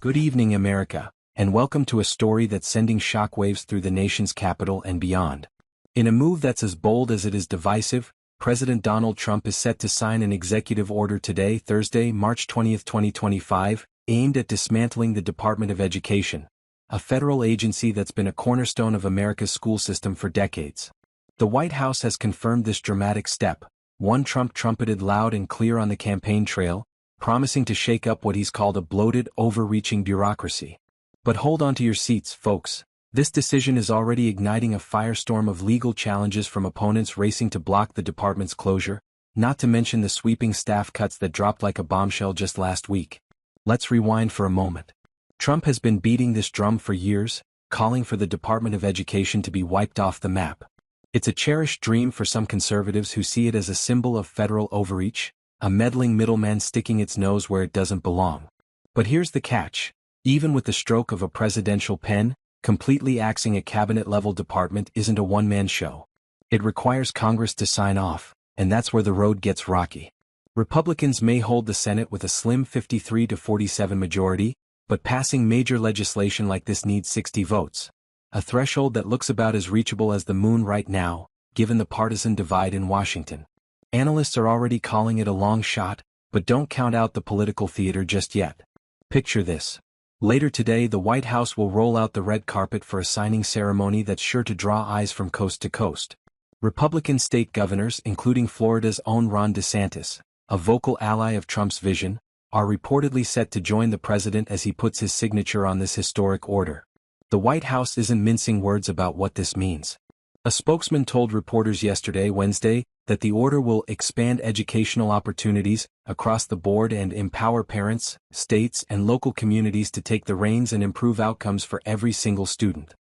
Good evening, America, and welcome to a story that's sending shockwaves through the nation's capital and beyond. In a move that's as bold as it is divisive, President Donald Trump is set to sign an executive order today, Thursday, March 20, 2025, aimed at dismantling the Department of Education, a federal agency that's been a cornerstone of America's school system for decades. The White House has confirmed this dramatic step, one Trump trumpeted loud and clear on the campaign trail, promising to shake up what he's called a bloated, overreaching bureaucracy. But hold on to your seats, folks. This decision is already igniting a firestorm of legal challenges from opponents racing to block the department's closure, not to mention the sweeping staff cuts that dropped like a bombshell just last week. Let's rewind for a moment. Trump has been beating this drum for years, calling for the Department of Education to be wiped off the map. It's a cherished dream for some conservatives who see it as a symbol of federal overreach, a meddling middleman sticking its nose where it doesn't belong. But here's the catch. Even with the stroke of a presidential pen, completely axing a cabinet-level department isn't a one-man show. It requires Congress to sign off, and that's where the road gets rocky. Republicans may hold the Senate with a slim 53-47 majority, but passing major legislation like this needs 60 votes. A threshold that looks about as reachable as the moon right now, given the partisan divide in Washington. Analysts are already calling it a long shot, but don't count out the political theater just yet. Picture this. Later today, the White House will roll out the red carpet for a signing ceremony that's sure to draw eyes from coast to coast. Republican state governors, including Florida's own Ron DeSantis, a vocal ally of Trump's vision, are reportedly set to join the president as he puts his signature on this historic order. The White House isn't mincing words about what this means. A spokesman told reporters yesterday, Wednesday, that the order will expand educational opportunities across the board and empower parents, states, and local communities to take the reins and improve outcomes for every single student.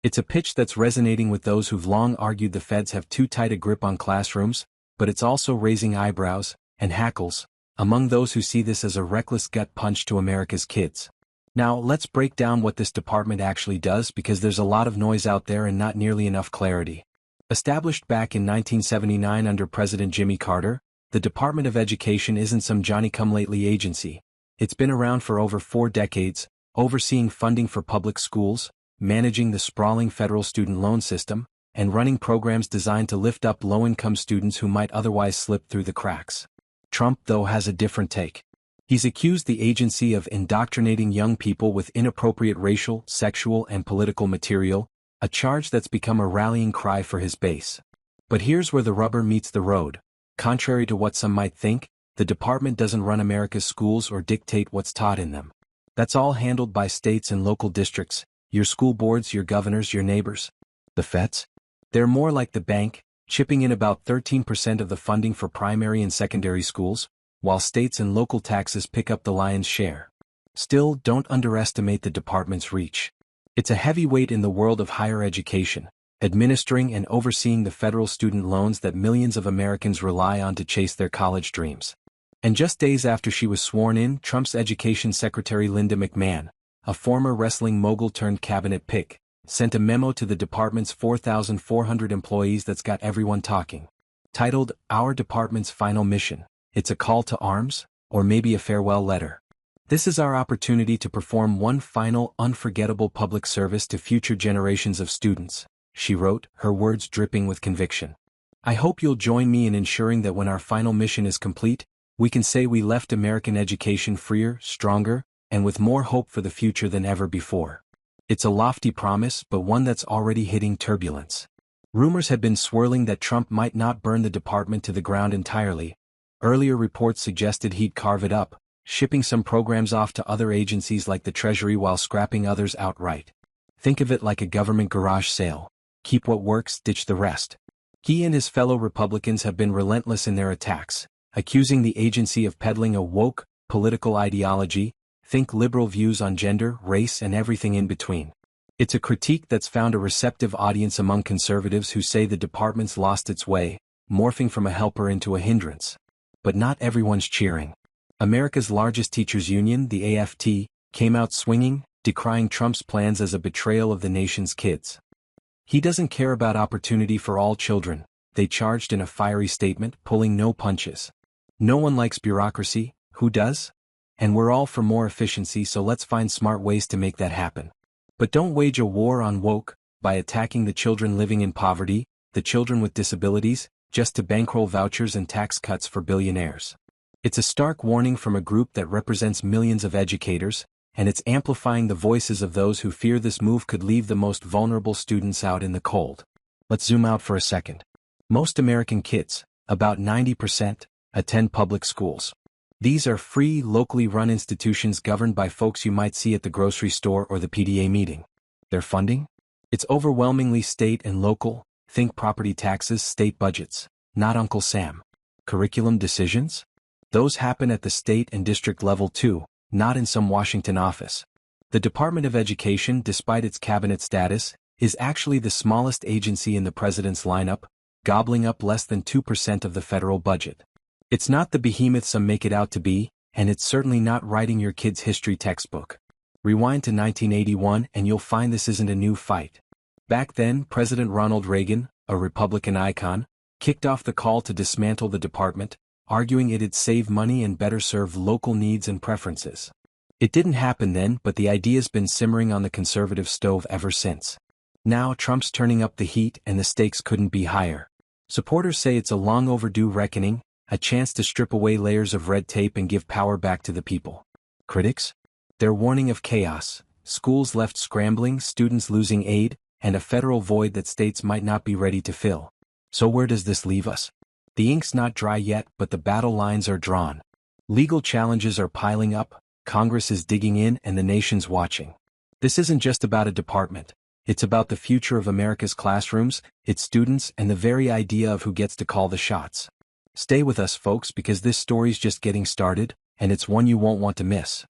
It's a pitch that's resonating with those who've long argued the feds have too tight a grip on classrooms, but it's also raising eyebrows and hackles among those who see this as a reckless gut punch to America's kids. Now, let's break down what this department actually does, because there's a lot of noise out there and not nearly enough clarity. Established back in 1979 under President Jimmy Carter, the Department of Education isn't some Johnny-come-lately agency. It's been around for over 4 decades, overseeing funding for public schools, managing the sprawling federal student loan system, and running programs designed to lift up low-income students who might otherwise slip through the cracks. Trump, though, has a different take. He's accused the agency of indoctrinating young people with inappropriate racial, sexual, and political material, a charge that's become a rallying cry for his base. But here's where the rubber meets the road. Contrary to what some might think, the department doesn't run America's schools or dictate what's taught in them. That's all handled by states and local districts, your school boards, your governors, your neighbors. The feds? They're more like the bank, chipping in about 13% of the funding for primary and secondary schools, while states and local taxes pick up the lion's share. Still, don't underestimate the department's reach. It's a heavyweight in the world of higher education, administering and overseeing the federal student loans that millions of Americans rely on to chase their college dreams. And just days after she was sworn in, Trump's Education Secretary Linda McMahon, a former wrestling mogul turned cabinet pick, sent a memo to the department's 4,400 employees that's got everyone talking. Titled, "Our Department's Final Mission." It's a call to arms, or maybe a farewell letter. This is our opportunity to perform one final, unforgettable public service to future generations of students, she wrote, her words dripping with conviction. I hope you'll join me in ensuring that when our final mission is complete, we can say we left American education freer, stronger, and with more hope for the future than ever before. It's a lofty promise, but one that's already hitting turbulence. Rumors have been swirling that Trump might not burn the department to the ground entirely. Earlier reports suggested he'd carve it up, shipping some programs off to other agencies like the Treasury while scrapping others outright. Think of it like a government garage sale. Keep what works, ditch the rest. He and his fellow Republicans have been relentless in their attacks, accusing the agency of peddling a woke, political ideology, think liberal views on gender, race, and everything in between. It's a critique that's found a receptive audience among conservatives who say the department's lost its way, morphing from a helper into a hindrance. But not everyone's cheering. America's largest teachers union, the AFT, came out swinging, decrying Trump's plans as a betrayal of the nation's kids. He doesn't care about opportunity for all children, they charged in a fiery statement, pulling no punches. No one likes bureaucracy, who does? And we're all for more efficiency, so let's find smart ways to make that happen. But don't wage a war on woke by attacking the children living in poverty, the children with disabilities, just to bankroll vouchers and tax cuts for billionaires. It's a stark warning from a group that represents millions of educators, and it's amplifying the voices of those who fear this move could leave the most vulnerable students out in the cold. Let's zoom out for a second. Most American kids, about 90%, attend public schools. These are free, locally run institutions governed by folks you might see at the grocery store or the PTA meeting. Their funding? It's overwhelmingly state and local, think property taxes, state budgets, not Uncle Sam. Curriculum decisions? Those happen at the state and district level too, not in some Washington office. The Department of Education, despite its cabinet status, is actually the smallest agency in the president's lineup, gobbling up less than 2% of the federal budget. It's not the behemoth some make it out to be, and it's certainly not writing your kid's history textbook. Rewind to 1981 and you'll find this isn't a new fight. Back then, President Ronald Reagan, a Republican icon, kicked off the call to dismantle the department, arguing it'd save money and better serve local needs and preferences. It didn't happen then, but the idea's been simmering on the conservative stove ever since. Now Trump's turning up the heat and the stakes couldn't be higher. Supporters say it's a long overdue reckoning, a chance to strip away layers of red tape and give power back to the people. Critics? They're warning of chaos, schools left scrambling, students losing aid, and a federal void that states might not be ready to fill. So where does this leave us? The ink's not dry yet, but the battle lines are drawn. Legal challenges are piling up, Congress is digging in, and the nation's watching. This isn't just about a department. It's about the future of America's classrooms, its students, and the very idea of who gets to call the shots. Stay with us, folks, because this story's just getting started, and it's one you won't want to miss.